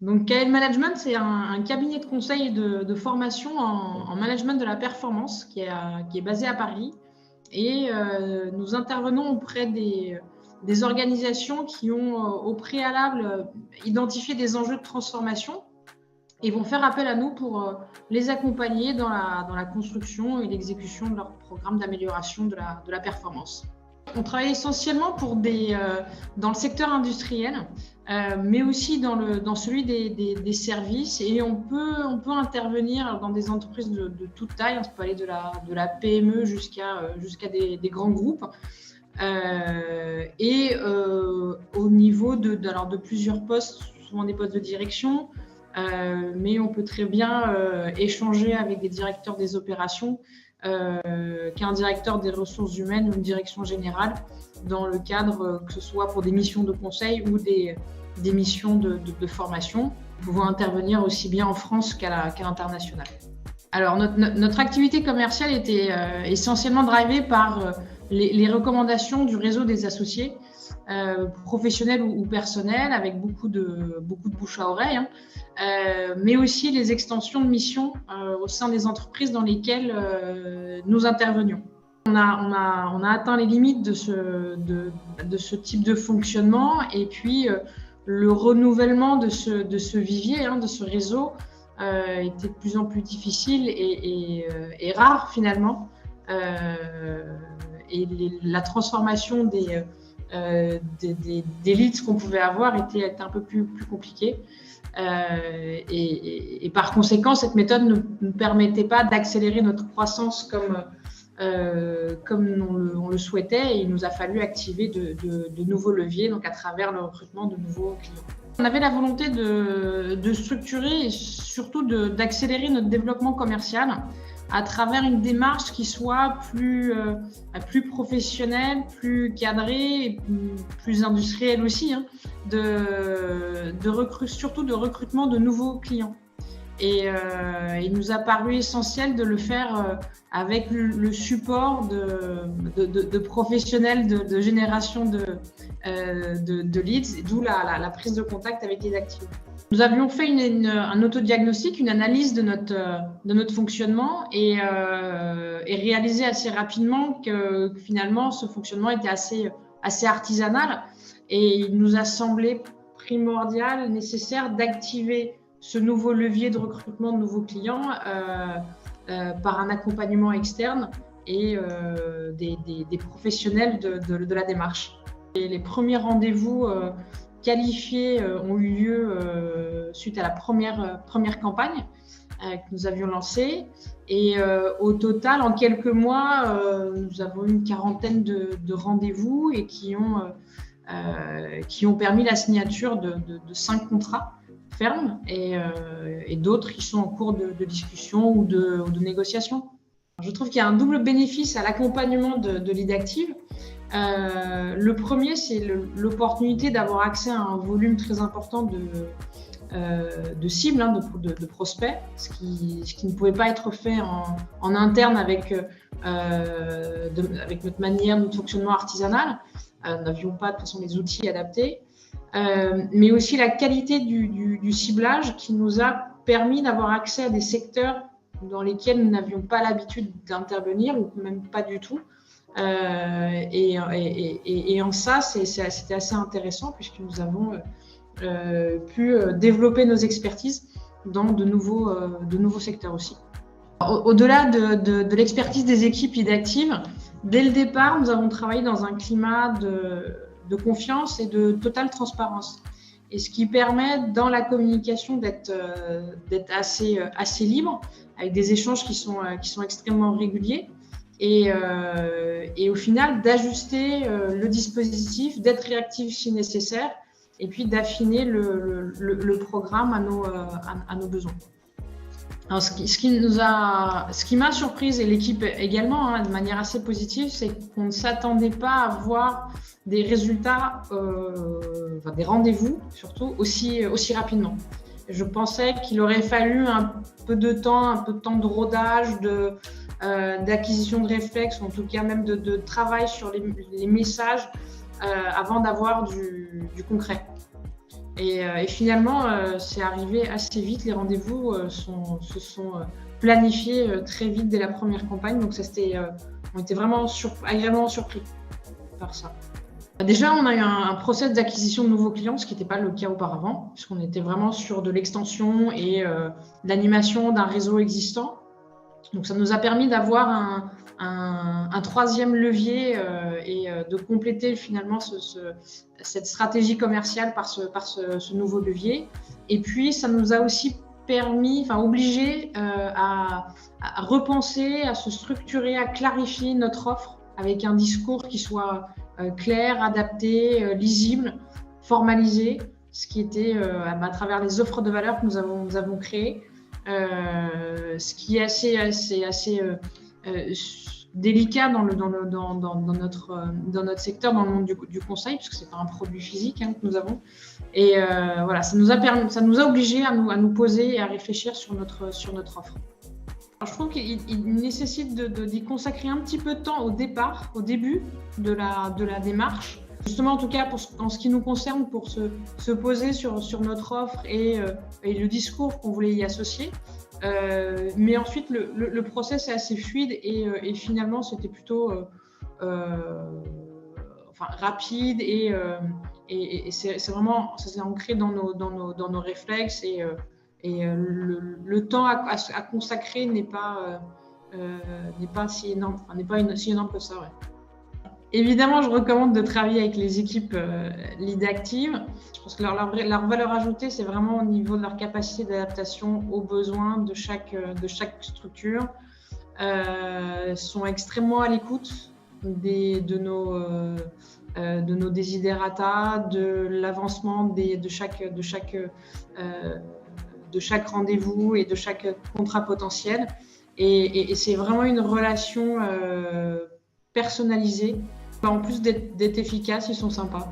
Donc, KL Management, c'est un cabinet de conseil et de formation en management de la performance qui est basé à Paris. Et nous intervenons auprès des organisations qui ont au préalable identifié des enjeux de transformation et vont faire appel à nous pour les accompagner dans la construction et l'exécution de leur programme d'amélioration de la performance. On travaille essentiellement dans le secteur industriel, mais aussi dans celui des services, et on peut intervenir dans des entreprises de toute taille. On peut aller de la PME jusqu'à des grands groupes. Au niveau de plusieurs postes, souvent des postes de direction, mais on peut très bien échanger avec des directeurs des opérations, qu'un directeur des ressources humaines ou une direction générale, dans le cadre que ce soit pour des missions de conseil ou des missions de formation, pouvant intervenir aussi bien en France qu'à l'international. Alors notre activité commerciale était essentiellement drivée par les recommandations du réseau des associés, professionnels ou personnels, avec beaucoup de bouche à oreille, mais aussi les extensions de missions au sein des entreprises dans lesquelles nous intervenions. On a atteint les limites de ce type de fonctionnement, et puis le renouvellement de ce vivier, de ce réseau, était de plus en plus difficile et rare finalement. Et la transformation des leads qu'on pouvait avoir était un peu plus compliquée. Et par conséquent, cette méthode ne nous permettait pas d'accélérer notre croissance comme on le souhaitait, et il nous a fallu activer de nouveaux leviers, donc à travers le recrutement de nouveaux clients. On avait la volonté de structurer et surtout d'accélérer notre développement commercial à travers une démarche qui soit plus professionnelle, plus cadrée et plus industrielle aussi, surtout de recrutement de nouveaux clients. Et il nous a paru essentiel de le faire avec le support de professionnels de génération de leads, d'où la prise de contact avec les actifs. Nous avions fait un autodiagnostic, une analyse de notre fonctionnement, et réalisé assez rapidement que finalement ce fonctionnement était assez artisanal, et il nous a semblé primordial, nécessaire d'activer ce nouveau levier de recrutement de nouveaux clients par un accompagnement externe et des professionnels de la démarche. Et les premiers rendez-vous qualifiés ont eu lieu suite à la première campagne que nous avions lancée. Et au total, en quelques mois, nous avons eu une quarantaine de rendez-vous, et qui ont permis la signature de 5 contrats fermes, et d'autres qui sont en cours de discussion ou de négociation. Je trouve qu'il y a un double bénéfice à l'accompagnement de Lead Active. Le premier, c'est l'opportunité d'avoir accès à un volume très important de cibles, de prospects, ce qui ne pouvait pas être fait en interne avec notre manière, notre fonctionnement artisanal. Nous n'avions pas de toute façon les outils adaptés. Mais aussi la qualité du ciblage, qui nous a permis d'avoir accès à des secteurs dans lesquels nous n'avions pas l'habitude d'intervenir, ou même pas du tout. Et en ça, c'était assez intéressant, puisque nous avons pu développer nos expertises dans de nouveaux secteurs aussi. Au-delà de l'expertise des équipes Lead Active, dès le départ, nous avons travaillé dans un climat de confiance et de totale transparence. Et ce qui permet, dans la communication, d'être assez libre, avec des échanges qui sont extrêmement réguliers, et au final d'ajuster le dispositif, d'être réactif si nécessaire, et puis d'affiner le programme à nos besoins. Alors, ce qui m'a surprise, et l'équipe également, de manière assez positive, c'est qu'on ne s'attendait pas à voir des résultats, des rendez-vous surtout, aussi rapidement. Je pensais qu'il aurait fallu un peu de temps de rodage, d'acquisition de réflexes, ou en tout cas même de travail sur les messages, avant d'avoir du concret. Et finalement, c'est arrivé assez vite. Les rendez-vous se sont planifiés très vite dès la première campagne. Donc, on était vraiment agréablement surpris par ça. Déjà, on a eu un process d'acquisition de nouveaux clients, ce qui n'était pas le cas auparavant, puisqu'on était vraiment sur de l'extension et de l'animation d'un réseau existant. Donc, ça nous a permis d'avoir un troisième levier et de compléter finalement cette stratégie commerciale par ce nouveau levier. Et puis, ça nous a aussi obligé à repenser, à se structurer, à clarifier notre offre avec un discours qui soit clair, adapté, lisible, formalisé, ce qui était à travers les offres de valeur que nous avons créées. Ce qui est assez délicat dans notre secteur, dans le monde du conseil, puisque c'est pas un produit physique que nous avons. Et voilà, ça nous a obligés à nous poser et à réfléchir sur notre offre. Alors, je trouve qu'il nécessite d'y consacrer un petit peu de temps au début de la démarche. Justement, en tout cas, en ce qui nous concerne, pour se poser sur notre offre et le discours qu'on voulait y associer. Mais ensuite, le process est assez fluide et finalement, c'était plutôt rapide et c'est vraiment, ça s'est ancré dans nos réflexes et le temps à consacrer n'est pas si énorme, n'est pas si énorme que ça. Ouais. Évidemment, je recommande de travailler avec les équipes lead actives. Je pense que leur valeur ajoutée, c'est vraiment au niveau de leur capacité d'adaptation aux besoins de chaque structure. Sont extrêmement à l'écoute de nos desiderata, de l'avancement de chaque rendez-vous et de chaque contrat potentiel. Et c'est vraiment une relation personnalisée. En plus d'être efficaces, ils sont sympas.